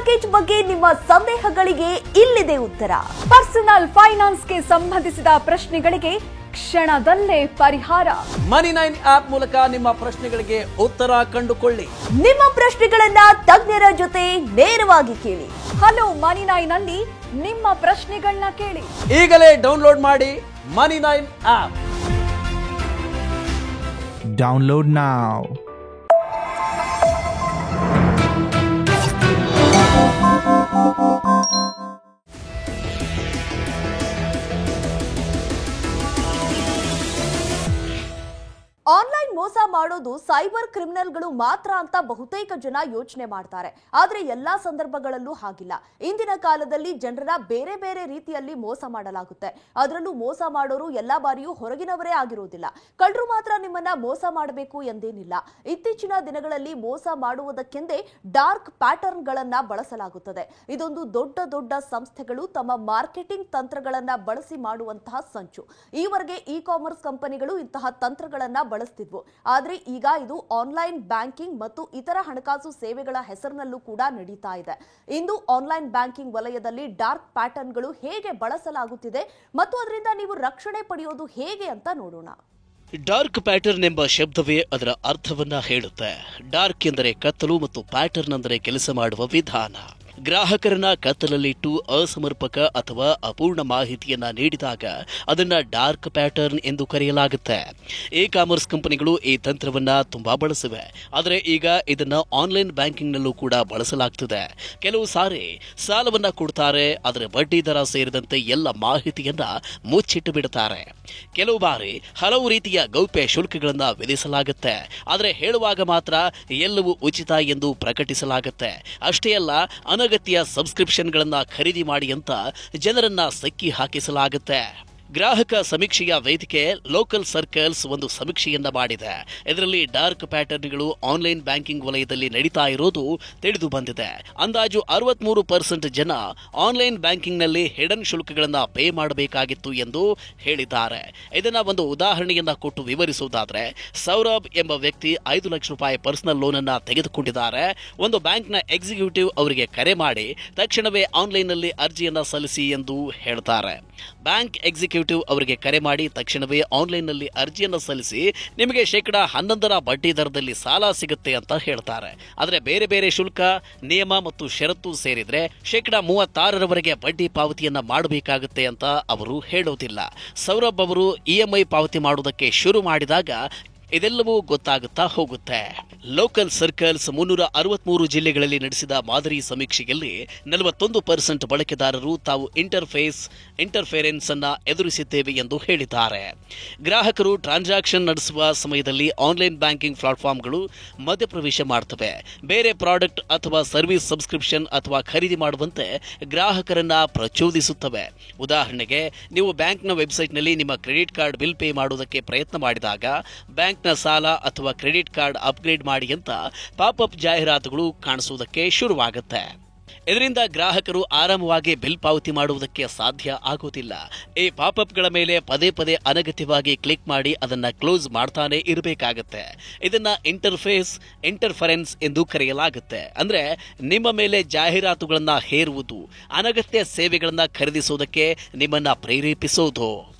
Mortgage ಬಗ್ಗೆ ನಿಮ್ಮ ಸಂದೇಹಗಳಿಗೆ ಇಲ್ಲಿದೆ ಉತ್ತರ. ಪರ್ಸನಲ್ ಫೈನಾನ್ಸ್ಗೆ ಸಂಬಂಧಿಸಿದ ಪ್ರಶ್ನೆಗಳಿಗೆ ಕ್ಷಣದಲ್ಲೇ ಪರಿಹಾರ. ಮನಿ9 ಆಪ್ ಮೂಲಕ ನಿಮ್ಮ ಪ್ರಶ್ನೆಗಳಿಗೆ ಉತ್ತರ ಕಂಡುಕೊಳ್ಳಿ. ನಿಮ್ಮ ಪ್ರಶ್ನೆಗಳನ್ನ ತಜ್ಞರ ಜೊತೆ ನೇರವಾಗಿ ಕೇಳಿ. ಹಲೋ ಮನಿ9 ನಲ್ಲಿ ನಿಮ್ಮ ಪ್ರಶ್ನೆಗಳನ್ನ ಕೇಳಿ. ಈಗಲೇ ಡೌನ್ಲೋಡ್ ಮಾಡಿ ಮನಿ9 ಆಪ್. Download now. ಆನ್ಲೈನ್ ಮೋಸ ಮಾಡೋದು ಸೈಬರ್ ಕ್ರಿಮಿನಲ್ಗಳು ಮಾತ್ರ ಅಂತ ಬಹುತೇಕ ಜನ ಯೋಚನೆ ಮಾಡ್ತಾರೆ. ಆದ್ರೆ ಎಲ್ಲಾ ಸಂದರ್ಭಗಳಲ್ಲೂ ಹಾಗಿಲ್ಲ. ಇಂದಿನ ಕಾಲದಲ್ಲಿ ಜನರನ್ನ ಬೇರೆ ಬೇರೆ ರೀತಿಯಲ್ಲಿ ಮೋಸ ಮಾಡಲಾಗುತ್ತೆ. ಅದರಲ್ಲೂ ಮೋಸ ಮಾಡೋರು ಎಲ್ಲಾ ಬಾರಿಯೂ ಹೊರಗಿನವರೇ ಆಗಿರೋದಿಲ್ಲ. ಕಳ್ಳರು ಮಾತ್ರ ನಿಮ್ಮನ್ನ ಮೋಸ ಮಾಡಬೇಕು ಎಂದೇನಿಲ್ಲ. ಇತ್ತೀಚಿನ ದಿನಗಳಲ್ಲಿ ಮೋಸ ಮಾಡುವುದಕ್ಕೆಂದೇ ಡಾರ್ಕ್ ಪ್ಯಾಟರ್ನ್ಗಳನ್ನ ಬಳಸಲಾಗುತ್ತದೆ. ಇದೊಂದು ದೊಡ್ಡ ದೊಡ್ಡ ಸಂಸ್ಥೆಗಳು ತಮ್ಮ ಮಾರ್ಕೆಟಿಂಗ್ ತಂತ್ರಗಳನ್ನ ಬಳಸಿ ಮಾಡುವಂತಹ ಸಂಚು. ಈವರೆಗೆ ಇ ಕಾಮರ್ಸ್ ಕಂಪನಿಗಳು ಇಂತಹ ತಂತ್ರಗಳನ್ನ ಬಳಸ್ತಿದ್ವು. ಆದ್ರೆ ಈಗ ಇದು ಆನ್ಲೈನ್ ಬ್ಯಾಂಕಿಂಗ್ ಮತ್ತು ಇತರ ಹಣಕಾಸು ಸೇವೆಗಳ ಹೆಸರಿನಲ್ಲೂ ಕೂಡ ನಡೀತಾ ಇದೆ. ಇಂದು ಆನ್ಲೈನ್ ಬ್ಯಾಂಕಿಂಗ್ ವಲಯದಲ್ಲಿ ಡಾರ್ಕ್ ಪ್ಯಾಟರ್ನ್ಗಳು ಹೇಗೆ ಬಳಸಲಾಗುತ್ತಿದೆ ಮತ್ತು ಅದರಿಂದ ನೀವು ರಕ್ಷಣೆ ಪಡೆಯೋದು ಹೇಗೆ ಅಂತ ನೋಡೋಣ. ಡಾರ್ಕ್ ಪ್ಯಾಟರ್ನ್ ಎಂಬ ಶಬ್ದವೇ ಅದರ ಅರ್ಥವನ್ನ ಹೇಳುತ್ತೆ. ಡಾರ್ಕ್ ಎಂದರೆ ಕತ್ತಲು ಮತ್ತು ಪ್ಯಾಟರ್ನ್ ಅಂದರೆ ಕೆಲಸ ಮಾಡುವ ವಿಧಾನ. ಗ್ರಾಹಕರನ್ನ ಕತ್ತಲಲ್ಲಿಟ್ಟು ಅಸಮರ್ಪಕ ಅಥವಾ ಅಪೂರ್ಣ ಮಾಹಿತಿಯನ್ನ ನೀಡಿದಾಗ ಅದನ್ನ ಡಾರ್ಕ್ ಪ್ಯಾಟರ್ನ್ ಎಂದು ಕರೆಯಲಾಗುತ್ತೆ. ಇ ಕಾಮರ್ಸ್ ಕಂಪನಿಗಳು ಈ ತಂತ್ರವನ್ನ ತುಂಬಾ ಬಳಸಿವೆ. ಆದರೆ ಈಗ ಇದನ್ನ ಆನ್ಲೈನ್ ಬ್ಯಾಂಕಿಂಗ್ ನಲ್ಲೂ ಕೂಡ ಬಳಸಲಾಗ್ತಿದೆ. ಕೆಲವು ಸಾರಿ ಸಾಲವನ್ನ ಕೊಡ್ತಾರೆ, ಆದರೆ ಬಡ್ಡಿ ದರ ಸೇರಿದಂತೆ ಎಲ್ಲ ಮಾಹಿತಿಯನ್ನ ಮುಚ್ಚಿಟ್ಟು ಬಿಡುತ್ತಾರೆ. ಕೆಲವು ಬಾರಿ ಹಲವು ರೀತಿಯ ಗೌಪ್ಯ ಶುಲ್ಕಗಳನ್ನ ವಿಧಿಸಲಾಗುತ್ತೆ. ಆದರೆ ಹೇಳುವಾಗ ಮಾತ್ರ ಎಲ್ಲವೂ ಉಚಿತ ಎಂದು ಪ್ರಕಟಿಸಲಾಗುತ್ತೆ. ಅಷ್ಟೇ ಅಲ್ಲ, ಅನಗತ್ಯ ಸಬ್ಸ್ಕ್ರಿಪ್ಷನ್ಗಳನ್ನ ಖರೀದಿ ಮಾಡಿ ಅಂತ ಜನರನ್ನ ಸಕ್ಕಿ ಹಾಕಿಸಲಾಗುತ್ತೆ. ಗ್ರಾಹಕ ಸಮೀಕ್ಷೆಯ ವೇದಿಕೆ ಲೋಕಲ್ ಸರ್ಕಲ್ಸ್ ಒಂದು ಸಮೀಕ್ಷೆಯನ್ನ ಮಾಡಿದೆ. ಇದರಲ್ಲಿ ಡಾರ್ಕ್ ಪ್ಯಾಟರ್ನ್ಗಳು ಆನ್ಲೈನ್ ಬ್ಯಾಂಕಿಂಗ್ ವಲಯದಲ್ಲಿ ನಡೀತಾ ಇರೋದು ತಿಳಿದು ಬಂದಿದೆ. ಅಂದಾಜು 63% ಜನ ಆನ್ಲೈನ್ ಬ್ಯಾಂಕಿಂಗ್ ನಲ್ಲಿ ಹಿಡನ್ ಶುಲ್ಕಗಳನ್ನ ಪೇ ಮಾಡಬೇಕಾಗಿತ್ತು ಎಂದು ಹೇಳಿದ್ದಾರೆ. ಇದನ್ನ ಒಂದು ಉದಾಹರಣೆಯನ್ನ ಕೊಟ್ಟು ವಿವರಿಸುವುದಾದ್ರೆ, ಸೌರಭ್ ಎಂಬ ವ್ಯಕ್ತಿ 5 ಲಕ್ಷ ರೂಪಾಯಿ ಪರ್ಸನಲ್ ಲೋನ್ ಅನ್ನ ತೆಗೆದುಕೊಂಡಿದ್ದಾರೆ. ಒಂದು ಬ್ಯಾಂಕ್ನ ಎಕ್ಸಿಕ್ಯೂಟಿವ್ ಅವರಿಗೆ ಕರೆ ಮಾಡಿ ತಕ್ಷಣವೇ ಆನ್ಲೈನ್ ನಲ್ಲಿ ಅರ್ಜಿಯನ್ನ ಸಲ್ಲಿಸಿ ಎಂದು ಹೇಳ್ತಾರೆ. ಬ್ಯಾಂಕ್ ಎಕ್ಸಿಕ್ಯೂಟಿವ್ ಅವರಿಗೆ ಕರೆ ಮಾಡಿ ತಕ್ಷಣವೇ ಆನ್ಲೈನ್ ನಲ್ಲಿ ಅರ್ಜಿಯನ್ನು ಸಲ್ಲಿಸಿ ನಿಮಗೆ 11% ಬಡ್ಡಿ ದರದಲ್ಲಿ ಸಾಲ ಸಿಗುತ್ತೆ ಅಂತ ಹೇಳ್ತಾರೆ. ಆದರೆ ಬೇರೆ ಬೇರೆ ಶುಲ್ಕ, ನಿಯಮ ಮತ್ತು ಷರತ್ತು ಸೇರಿದ್ರೆ 36% ಬಡ್ಡಿ ಪಾವತಿಯನ್ನ ಮಾಡಬೇಕಾಗುತ್ತೆ ಅಂತ ಅವರು ಹೇಳೋದಿಲ್ಲ. ಸೌರಭ್ ಅವರು ಇಎಂಐ ಪಾವತಿ ಮಾಡುವುದಕ್ಕೆ ಶುರು ಮಾಡಿದಾಗ ಇದೆಲ್ಲವೂ ಗೊತ್ತಾಗುತ್ತಾ ಹೋಗುತ್ತೆ. ಲೋಕಲ್ ಸರ್ಕಲ್ಸ್ 363 ಜಿಲ್ಲೆಗಳಲ್ಲಿ ನಡೆಸಿದ ಮಾದರಿ ಸಮೀಕ್ಷೆಯಲ್ಲಿ 41% ಬಳಕೆದಾರರು ತಾವು ಇಂಟರ್ಫೆರೆನ್ಸ್ ಅನ್ನ ಎದುರಿಸಿದ್ದೇವೆ ಎಂದು ಹೇಳಿದ್ದಾರೆ. ಗ್ರಾಹಕರು ಟ್ರಾನ್ಸಾಕ್ಷನ್ ನಡೆಸುವ ಸಮಯದಲ್ಲಿ ಆನ್ಲೈನ್ ಬ್ಯಾಂಕಿಂಗ್ ಪ್ಲಾಟ್ಫಾರ್ಮ್ಗಳು ಮಧ್ಯಪ್ರವೇಶ ಮಾಡುತ್ತವೆ. ಬೇರೆ ಪ್ರಾಡಕ್ಟ್ ಅಥವಾ ಸರ್ವಿಸ್ ಸಬ್ಸ್ಕ್ರಿಪ್ಷನ್ ಅಥವಾ ಖರೀದಿ ಮಾಡುವಂತೆ ಗ್ರಾಹಕರನ್ನ ಪ್ರಚೋದಿಸುತ್ತವೆ. ಉದಾಹರಣೆಗೆ, ನೀವು ಬ್ಯಾಂಕ್ನ ವೆಬ್ಸೈಟ್ನಲ್ಲಿ ನಿಮ್ಮ ಕ್ರೆಡಿಟ್ ಕಾರ್ಡ್ ಬಿಲ್ ಪೇ ಮಾಡುವುದಕ್ಕೆ ಪ್ರಯತ್ನ ಮಾಡಿದಾಗ ಬ್ಯಾಂಕ್ನ ಸಾಲ ಅಥವಾ ಕ್ರೆಡಿಟ್ ಕಾರ್ಡ್ ಅಪ್ಗ್ರೇಡ್ ಮಾಡಿ ಅಂತ ಪಾಪ್ಅಪ್ ಜಾಹೀರಾತುಗಳು ಕಾಣಿಸುವುದಕ್ಕೆ ಶುರುವಾಗುತ್ತೆ. ಇದರಿಂದ ಗ್ರಾಹಕರು ಆರಾಮವಾಗಿ ಬಿಲ್ ಪಾವತಿ ಮಾಡುವುದಕ್ಕೆ ಸಾಧ್ಯ ಆಗುವುದಿಲ್ಲ. ಈ ಪಾಪ್ಅಪ್ಗಳ ಮೇಲೆ ಪದೇ ಪದೇ ಅನಗತ್ಯವಾಗಿ ಕ್ಲಿಕ್ ಮಾಡಿ ಅದನ್ನ ಕ್ಲೋಸ್ ಮಾಡ್ತಾನೆ ಇರಬೇಕಾಗುತ್ತೆ. ಇದನ್ನ ಇಂಟರ್ಫರೆನ್ಸ್ ಎಂದು ಕರೆಯಲಾಗುತ್ತೆ. ಅಂದ್ರೆ ನಿಮ್ಮ ಮೇಲೆ ಜಾಹೀರಾತುಗಳನ್ನ ಹೇರುವುದು, ಅನಗತ್ಯ ಸೇವೆಗಳನ್ನ ಖರೀದಿಸುವುದಕ್ಕೆ ನಿಮ್ಮನ್ನ ಪ್ರೇರೇಪಿಸೋದು.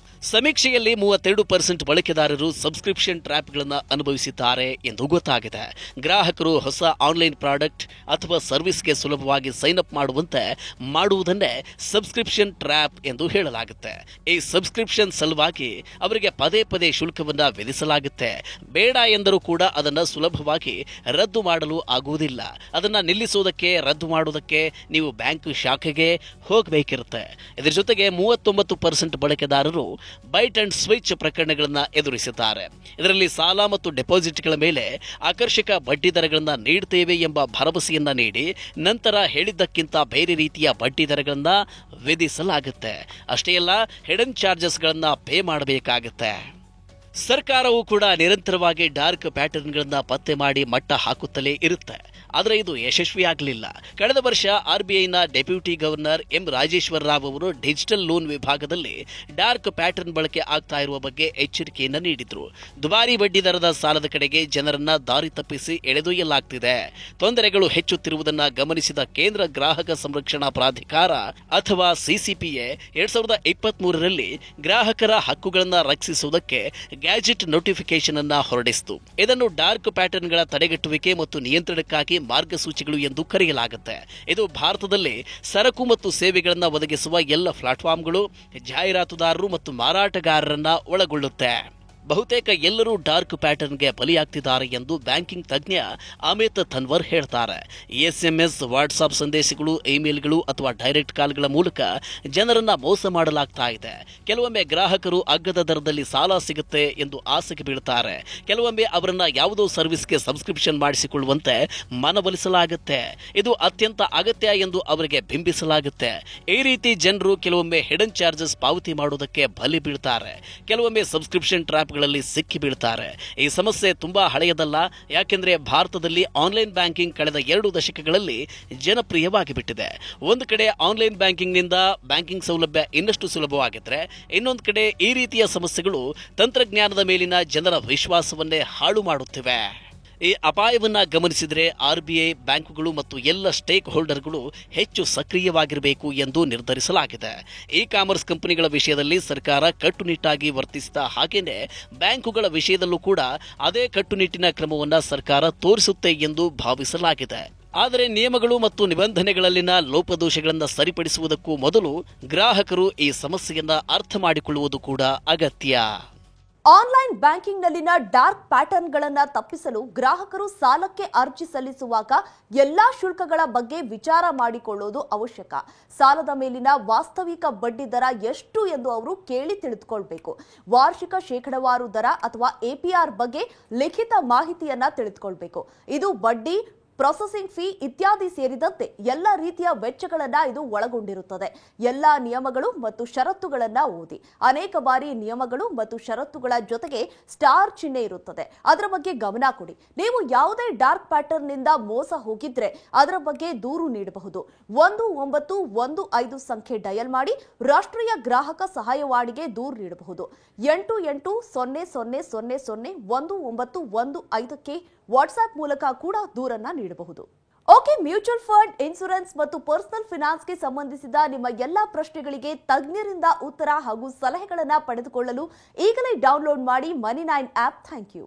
ಸಮೀಕ್ಷೆಯಲ್ಲಿ 32% ಬಳಕೆದಾರರು ಸಬ್ಸ್ಕ್ರಿಪ್ಷನ್ ಟ್ರ್ಯಾಪ್ಗಳನ್ನು ಅನುಭವಿಸಿದ್ದಾರೆ ಎಂದು ಗೊತ್ತಾಗಿದೆ. ಗ್ರಾಹಕರು ಹೊಸ ಆನ್ಲೈನ್ ಪ್ರಾಡಕ್ಟ್ ಅಥವಾ ಸರ್ವಿಸ್ಗೆ ಸುಲಭವಾಗಿ ಸೈನ್ ಅಪ್ ಮಾಡುವುದನ್ನೇ ಸಬ್ಸ್ಕ್ರಿಪ್ಷನ್ ಟ್ರ್ಯಾಪ್ ಎಂದು ಹೇಳಲಾಗುತ್ತೆ. ಈ ಸಬ್ಸ್ಕ್ರಿಪ್ಷನ್ ಸಲುವಾಗಿ ಅವರಿಗೆ ಪದೇ ಪದೇ ಶುಲ್ಕವನ್ನ ವಿಧಿಸಲಾಗುತ್ತೆ. ಬೇಡ ಎಂದರೂ ಕೂಡ ಅದನ್ನು ಸುಲಭವಾಗಿ ರದ್ದು ಮಾಡಲು ಆಗುವುದಿಲ್ಲ. ಅದನ್ನ ನಿಲ್ಲಿಸುವುದಕ್ಕೆ, ರದ್ದು ಮಾಡುವುದಕ್ಕೆ ನೀವು ಬ್ಯಾಂಕ್ ಶಾಖೆಗೆ ಹೋಗಬೇಕಿರುತ್ತೆ. ಇದರ ಜೊತೆಗೆ 39% ಬಳಕೆದಾರರು ಬೈಟ್ ಅಂಡ್ ಸ್ವಿಚ್ ಪ್ರಕರಣಗಳನ್ನು ಎದುರಿಸಿದ್ದಾರೆ. ಇದರಲ್ಲಿ ಸಾಲ ಮತ್ತು ಡೆಪಾಸಿಟ್ಗಳ ಮೇಲೆ ಆಕರ್ಷಕ ಬಡ್ಡಿ ದರಗಳನ್ನು ನೀಡುತ್ತೇವೆ ಎಂಬ ಭರವಸೆಯನ್ನ ನೀಡಿ ನಂತರ ಹೇಳಿದ್ದಕ್ಕಿಂತ ಬೇರೆ ರೀತಿಯ ಬಡ್ಡಿ ದರಗಳನ್ನು ವಿಧಿಸಲಾಗುತ್ತೆ. ಅಷ್ಟೇ ಅಲ್ಲ, ಹಿಡನ್ ಚಾರ್ಜಸ್ಗಳನ್ನು ಪೇ ಮಾಡಬೇಕಾಗುತ್ತೆ. ಸರ್ಕಾರವು ಕೂಡ ನಿರಂತರವಾಗಿ ಡಾರ್ಕ್ ಪ್ಯಾಟರ್ನ್ಗಳನ್ನ ಪತ್ತೆ ಮಾಡಿ ಮಟ್ಟ ಹಾಕುತ್ತಲೇ ಇರುತ್ತೆ. ಆದರೆ ಇದು ಯಶಸ್ವಿಯಾಗಲಿಲ್ಲ. ಕಳೆದ ವರ್ಷ ಆರ್ಬಿಐನ deputy governor M Rajeshwara Rao ಅವರು ಡಿಜಿಟಲ್ ಲೋನ್ ವಿಭಾಗದಲ್ಲಿ ಡಾರ್ಕ್ ಪ್ಯಾಟರ್ನ್ ಬಳಕೆ ಆಗ್ತಾ ಇರುವ ಬಗ್ಗೆ ಎಚ್ಚರಿಕೆಯನ್ನು ನೀಡಿದ್ರು. ದುಬಾರಿ ಬಡ್ಡಿ ದರದ ಸಾಲದ ಕಡೆಗೆ ಜನರನ್ನ ದಾರಿ ತಪ್ಪಿಸಿ ಎಳೆದೊಯ್ಯಲಾಗ್ತಿದೆ. ತೊಂದರೆಗಳು ಹೆಚ್ಚುತ್ತಿರುವುದನ್ನು ಗಮನಿಸಿದ ಕೇಂದ್ರ ಗ್ರಾಹಕ ಸಂರಕ್ಷಣಾ ಪ್ರಾಧಿಕಾರ ಅಥವಾ ಸಿಸಿಪಿಎ 2023ರಲ್ಲಿ ಗ್ರಾಹಕರ ಹಕ್ಕುಗಳನ್ನು ರಕ್ಷಿಸುವುದಕ್ಕೆ ಗ್ಯಾಜೆಟ್ ನೋಟಿಫಿಕೇಶನ್ ಅನ್ನ ಹೊರಡಿಸಿತು. ಇದನ್ನು ಡಾರ್ಕ್ ಪ್ಯಾಟರ್ನ್ಗಳ ತಡೆಗಟ್ಟುವಿಕೆ ಮತ್ತು ನಿಯಂತ್ರಣಕ್ಕಾಗಿ ಮಾರ್ಗಸೂಚಿಗಳು ಎಂದು ಕರೆಯಲಾಗುತ್ತೆ. ಇದು ಭಾರತದಲ್ಲಿ ಸರಕು ಮತ್ತು ಸೇವೆಗಳನ್ನು ಒದಗಿಸುವ ಎಲ್ಲ ಪ್ಲಾಟ್ಫಾರ್ಮ್ಗಳು, ಜಾಹೀರಾತುದಾರರು ಮತ್ತು ಮಾರಾಟಗಾರರನ್ನ ಒಳಗೊಳ್ಳುತ್ತೆ. ಬಹುತೇಕ ಎಲ್ಲರೂ ಡಾರ್ಕ್ ಪ್ಯಾಟರ್ನ್ಗೆ ಬಲಿಯಾಗ್ತಿದ್ದಾರೆ ಎಂದು ಬ್ಯಾಂಕಿಂಗ್ ತಜ್ಞ ಅಮಿತ್ ತನ್ವರ್ ಹೇಳ್ತಾರೆ. ಎಸ್ಎಂಎಸ್, ವಾಟ್ಸಾಪ್ ಸಂದೇಶಗಳು, ಇಮೇಲ್ಗಳು ಅಥವಾ ಡೈರೆಕ್ಟ್ ಕಾಲ್ಗಳ ಮೂಲಕ ಜನರನ್ನ ಮೋಸ ಮಾಡಲಾಗ್ತಾ ಇದೆ. ಕೆಲವೊಮ್ಮೆ ಗ್ರಾಹಕರು ಅಗ್ಗದ ದರದಲ್ಲಿ ಸಾಲ ಸಿಗುತ್ತೆ ಎಂದು ಆಸೆಗೆ ಬೀಳ್ತಾರೆ. ಕೆಲವೊಮ್ಮೆ ಅವರನ್ನ ಯಾವುದೋ ಸರ್ವಿಸ್ಗೆ ಸಬ್ಸ್ಕ್ರಿಪ್ಷನ್ ಮಾಡಿಸಿಕೊಳ್ಳುವಂತೆ ಮನವೊಲಿಸಲಾಗುತ್ತೆ. ಇದು ಅತ್ಯಂತ ಅಗತ್ಯ ಎಂದು ಅವರಿಗೆ ಬಿಂಬಿಸಲಾಗುತ್ತೆ. ಈ ರೀತಿ ಜನರು ಕೆಲವೊಮ್ಮೆ ಹಿಡನ್ ಚಾರ್ಜಸ್ ಪಾವತಿ ಮಾಡುವುದಕ್ಕೆ ಬಲಿ ಬೀಳ್ತಾರೆ. ಕೆಲವೊಮ್ಮೆ ಸಬ್ಸ್ಕ್ರಿಪ್ಷನ್ ಟ್ರ್ಯಾಪ್ ಸಿಕ್ಕಿ ಬೀಳ್ತಾರೆ. ಈ ಸಮಸ್ಯೆ ತುಂಬಾ ಹಳೆಯದಲ್ಲ. ಯಾಕೆಂದ್ರೆ ಭಾರತದಲ್ಲಿ ಆನ್ಲೈನ್ ಬ್ಯಾಂಕಿಂಗ್ ಕಳೆದ 2 ದಶಕಗಳಲ್ಲಿ ಜನಪ್ರಿಯವಾಗಿ ಬಿಟ್ಟಿದೆ. ಒಂದು ಕಡೆ ಆನ್ಲೈನ್ ಬ್ಯಾಂಕಿಂಗ್ ನಿಂದ ಬ್ಯಾಂಕಿಂಗ್ ಸೌಲಭ್ಯ ಇನ್ನಷ್ಟು ಸುಲಭವಾಗಿದ್ರೆ, ಇನ್ನೊಂದು ಕಡೆ ಈ ರೀತಿಯ ಸಮಸ್ಯೆಗಳು ತಂತ್ರಜ್ಞಾನದ ಮೇಲಿನ ಜನರ ವಿಶ್ವಾಸವನ್ನೇ ಹಾಳು ಮಾಡುತ್ತಿವೆ. ಈ ಅಪಾಯವನ್ನ ಗಮನಿಸಿದರೆ ಆರ್ಬಿಐ, ಬ್ಯಾಂಕುಗಳು ಮತ್ತು ಎಲ್ಲ ಸ್ಟೇಕ್ ಹೋಲ್ಡರ್ಗಳು ಹೆಚ್ಚು ಸಕ್ರಿಯವಾಗಿರಬೇಕು ಎಂದು ನಿರ್ಧರಿಸಲಾಗಿದೆ. ಇ ಕಾಮರ್ಸ್ ಕಂಪನಿಗಳ ವಿಷಯದಲ್ಲಿ ಸರ್ಕಾರ ಕಟ್ಟುನಿಟ್ಟಾಗಿ ವರ್ತಿಸಿದ ಹಾಗೇನೆ ಬ್ಯಾಂಕುಗಳ ವಿಷಯದಲ್ಲೂ ಕೂಡ ಅದೇ ಕಟ್ಟುನಿಟ್ಟಿನ ಕ್ರಮವನ್ನು ಸರ್ಕಾರ ತೋರಿಸುತ್ತೆ ಎಂದು ಭಾವಿಸಲಾಗಿದೆ. ಆದರೆ ನಿಯಮಗಳು ಮತ್ತು ನಿಬಂಧನೆಗಳಲ್ಲಿನ ಲೋಪದೋಷಗಳನ್ನು ಸರಿಪಡಿಸುವುದಕ್ಕೂ ಮೊದಲು ಗ್ರಾಹಕರು ಈ ಸಮಸ್ಯೆಯನ್ನ ಅರ್ಥ ಮಾಡಿಕೊಳ್ಳುವುದು ಕೂಡ ಅಗತ್ಯ. ಆನ್ಲೈನ್ ಬ್ಯಾಂಕಿಂಗ್ನಲ್ಲಿನ ಡಾರ್ಕ್ ಪ್ಯಾಟರ್ನ್ಗಳನ್ನು ತಪ್ಪಿಸಲು ಗ್ರಾಹಕರು ಸಾಲಕ್ಕೆ ಅರ್ಜಿ ಸಲ್ಲಿಸುವಾಗ ಎಲ್ಲಾ ಶುಲ್ಕಗಳ ಬಗ್ಗೆ ವಿಚಾರ ಮಾಡಿಕೊಳ್ಳುವುದು ಅವಶ್ಯಕ. ಸಾಲದ ಮೇಲಿನ ವಾಸ್ತವಿಕ ಬಡ್ಡಿ ದರ ಎಷ್ಟು ಎಂದು ಅವರು ಕೇಳಿ ತಿಳಿದುಕೊಳ್ಬೇಕು. ವಾರ್ಷಿಕ ಶೇಕಡಾವಾರು ದರ ಅಥವಾ ಎಪಿಆರ್ ಬಗ್ಗೆ ಲಿಖಿತ ಮಾಹಿತಿಯನ್ನ ತಿಳಿದುಕೊಳ್ಬೇಕು. ಇದು ಬಡ್ಡಿ, ಪ್ರೊಸೆಸಿಂಗ್ ಫೀ ಇತ್ಯಾದಿ ಸೇರಿದಂತೆ ಎಲ್ಲ ರೀತಿಯ ವೆಚ್ಚಗಳನ್ನ ಇದು ಒಳಗೊಂಡಿರುತ್ತದೆ. ಎಲ್ಲಾ ನಿಯಮಗಳು ಮತ್ತು ಷರತ್ತುಗಳನ್ನ ಓದಿ. ಅನೇಕ ಬಾರಿ ನಿಯಮಗಳು ಮತ್ತು ಷರತ್ತುಗಳ ಜೊತೆಗೆ ಸ್ಟಾರ್ ಚಿಹ್ನೆ ಇರುತ್ತದೆ. ಅದರ ಬಗ್ಗೆ ಗಮನ ಕೊಡಿ. ನೀವು ಯಾವುದೇ ಡಾರ್ಕ್ ಪ್ಯಾಟರ್ನ್ ನಿಂದ ಮೋಸ ಹೋಗಿದ್ರೆ ಅದರ ಬಗ್ಗೆ ದೂರು ನೀಡಬಹುದು. 1915 ಸಂಖ್ಯೆ ಡಯಲ್ ಮಾಡಿ ರಾಷ್ಟ್ರೀಯ ಗ್ರಾಹಕ ಸಹಾಯವಾಣಿಗೆ ದೂರು ನೀಡಬಹುದು. 8800001915ಕ್ಕೆ ವಾಟ್ಸ್ಆಪ್ ಮೂಲಕ ಕೂಡ ದೂರನ್ನ ನೀಡಬಹುದು. ಓಕೆ, ಮ್ಯೂಚುವಲ್ ಫಂಡ್, ಇನ್ಶೂರೆನ್ಸ್ ಮತ್ತು ಪರ್ಸನಲ್ ಫಿನಾನ್ಸ್ಗೆ ಸಂಬಂಧಿಸಿದ ನಿಮ್ಮ ಎಲ್ಲಾ ಪ್ರಶ್ನೆಗಳಿಗೆ ತಜ್ಞರಿಂದ ಉತ್ತರ ಹಾಗೂ ಸಲಹೆಗಳನ್ನು ಪಡೆದುಕೊಳ್ಳಲು ಈಗಲೇ ಡೌನ್ಲೋಡ್ ಮಾಡಿ ಮನಿ9 ಆಪ್. Thank you.